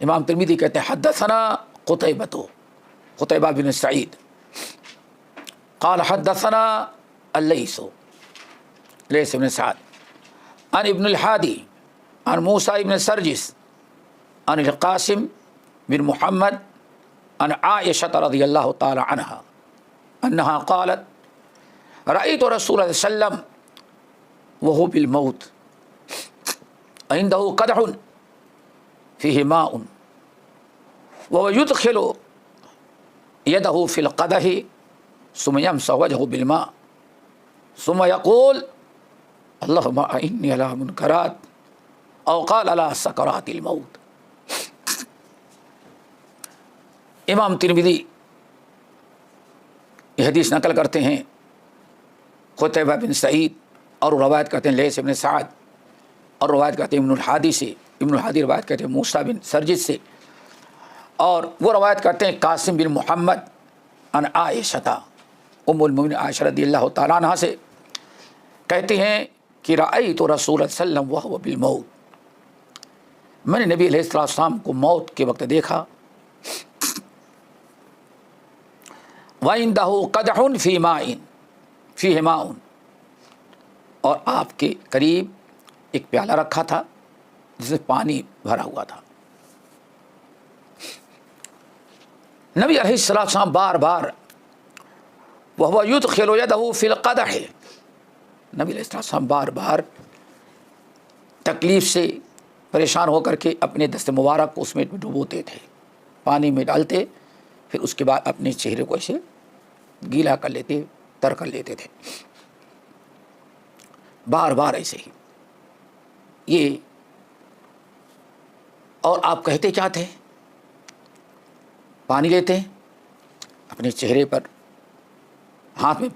امام ترمذی کہتے ہیں حدثنا قتیبہ بن سعید قال حدثنا الليث بن سعد عن ابن الحادی عن موسى بن سرجس عن القاسم بن محمد عن عائشة رضی اللہ تعالی عنہا انہا قالت رأيت رسول اللہ صلی اللہ علیہ وسلم وهو بالموت عنده قدح فيه ماء وهو يدخل يده في القدح ثم يمسح وجهه بالماء ثم يقول اللهم أعني على منكرات او قال على سكرات الموت. امام ترمذی یہ حدیث نقل کرتے ہیں قتیبہ بن سعید اور روایت کرتے ہیں لیث بن سعد اور روایت کرتے ہیں ابن الحادی سے، ابن الحادی روایت کرتے ہیں موسیٰ بن سرجس سے، اور وہ روایت کرتے ہیں قاسم بن محمد عن عائشہ ام المؤمنین عائشہ رضی اللہ تعالیٰ عنہ سے، کہتے ہیں کہ رأیت رسول اللہ صلی اللہ علیہ وسلم وهو بالموت، میں نے نبی علیہ السلام کو موت کے وقت دیکھا، وعنده قدح فی ماء فیہ ماء، اور آپ کے قریب ایک پیالہ رکھا تھا جس میں پانی بھرا ہوا تھا. نبی علیہ السلام بار بار وهو يدخل يده في القدح، نبی علیہ السلام بار بار تکلیف سے پریشان ہو کر کے اپنے دست مبارک کو اس میں ڈبوتے تھے، پانی میں ڈالتے، پھر اس کے بعد اپنے چہرے کو ایسے گیلا کر لیتے، تر کر لیتے تھے، بار بار ایسے ہی. یہ اور آپ کہتے کیا تھے؟ پانی لیتے اپنے چہرے پر، ہاتھ میں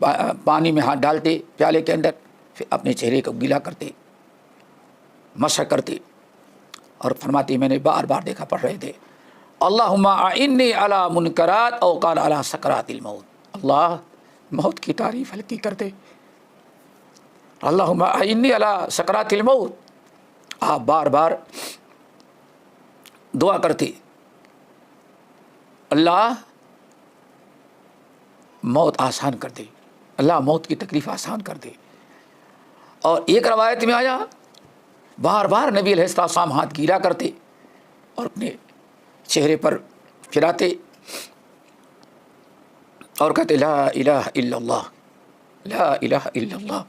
پانی میں ہاتھ ڈالتے پیالے کے اندر، پھر اپنے چہرے کو گیلا کرتے، مسح کرتے، اور فرماتے میں نے بار بار دیکھا پڑھ رہے تھے اللہم اعنی علی منکرات او قال علی سکرات الموت، اللہ موت کی تعریف ہلکی کرتے، اللہم اعنی علی سکرات الموت، آپ بار بار دعا کرتے اللہ موت آسان کر دے، اللہ موت کی تکلیف آسان کر دے. اور ایک روایت میں آیا بار بار نبی علیہ السلام ہاتھ گیلا کرتے اور اپنے چہرے پر پھراتے اور کہتے لا الہ الا اللہ، لا الہ الا اللہ،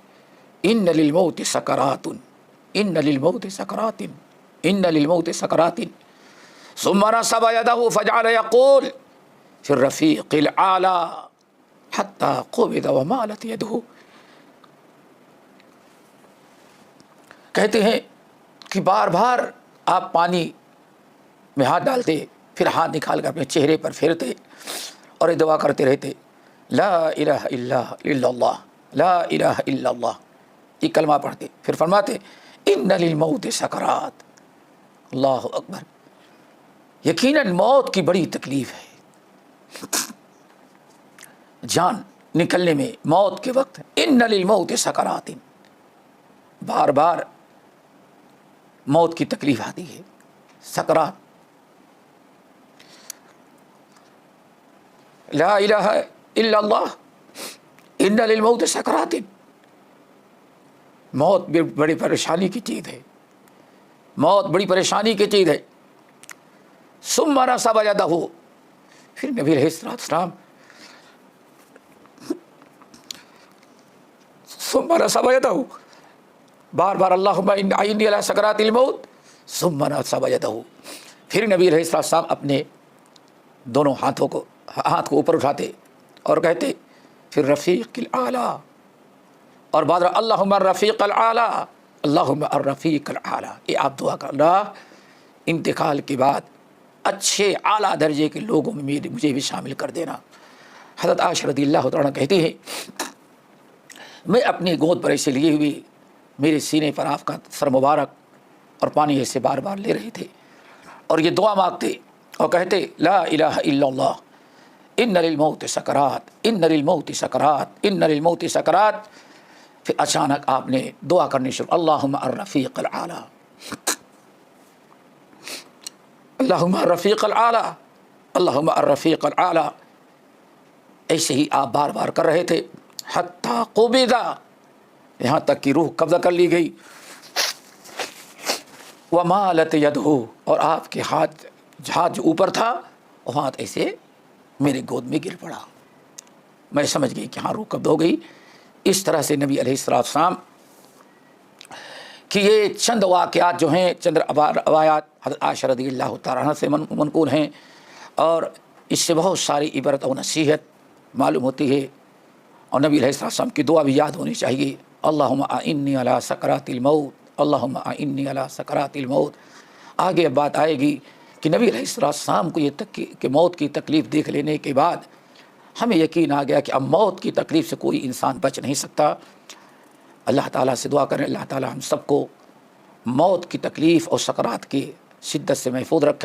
ان للموت سکرات، ان للموت سکرات، ان للموت سکرات. ثم نصب يده فجعل يقول في الرفيق الأعلى حتى قبض ومالت يده. کہتے ہیں کہ بار بار آپ پانی میں ہاتھ ڈالتے، پھر ہاتھ نکال کر اپنے چہرے پر پھیرتے اور یہ دعا کرتے رہتے لا الہ الا اللہ، لا الہ الا اللہ، یہ کلمہ پڑھتے، پھر فرماتے ان للموت سکرات. اللہ اکبر، یقیناً موت کی بڑی تکلیف ہے، جان نکلنے میں موت کے وقت ان للموت سکرات، بار بار موت کی تکلیف آتی ہے، سکرات. لا الہ الا اللہ ان للموت سکرات، موت بڑی پریشانی کی چیز ہے، موت بڑی پریشانی کی چیز ہے. ثم نصب یدہ، پھر نبی علیہ السلام ثم نصب یدہ، بار بار اللہم اعنی علی سکرات الموت، ثم نصب یدہ، پھر نبی علیہ السلام اپنے دونوں ہاتھ کو اوپر اٹھاتے اور کہتے پھر رفیق الاعلیٰ، اور بعد اللہم الرفیق الاعلیٰ، اللہم الرفیق الاعلیٰ. یہ آپ دعا کر اللہ انتقال کے بعد اچھے اعلیٰ درجے کے لوگوں میں مجھے بھی شامل کر دینا. حضرت عائشہ رضی اللہ تعالیٰ کہتی ہیں میں اپنی گود پر ایسے لیے ہوئے میرے سینے پر آپ کا سر مبارک اور پانی ایسے بار بار لے رہے تھے اور یہ دعا مانگتے اور کہتے لا الہ الا اللہ ان للموت سکرات، ان للموت سکرات، ان للموت سکرات. پھر اچانک آپ نے دعا کرنی شروع اللہم الرفیق الاعلیٰ. اللہم الرفیق الاعلیٰ، اللہم الرفیق الاعلیٰ، ایسے ہی آپ بار بار کر رہے تھے حتیٰ قبضہ، یہاں تک کہ روح قبضہ کر لی گئی، ومالت یدہ، اور آپ کے ہاتھ جو اوپر تھا وہ ہاتھ ایسے میرے گود میں گر پڑا، میں سمجھ گئی کہ ہاں روح قبض ہو گئی۔ اس طرح سے نبی علیہ السلام کہ یہ چند واقعات جو ہیں، چند روایات حضرت عائشہ رضی اللہ تعالیٰ عنہ سے منقول ہیں، اور اس سے بہت ساری عبرت و نصیحت معلوم ہوتی ہے، اور نبی علیہ السلام کی دعا بھی یاد ہونی چاہیے، اللہم اعنی علی سکرات الموت، اللہم اعنی علی سکرات الموت۔ آگے اب بات آئے گی کہ نبی علیہ السلام کو یہ کہ موت کی تکلیف دیکھ لینے کے بعد ہمیں یقین آ گیا کہ اب موت کی تکلیف سے کوئی انسان بچ نہیں سکتا۔ اللہ تعالیٰ سے دعا کریں اللہ تعالیٰ ہم سب کو موت کی تکلیف اور سکرات کی شدت سے محفوظ رکھے۔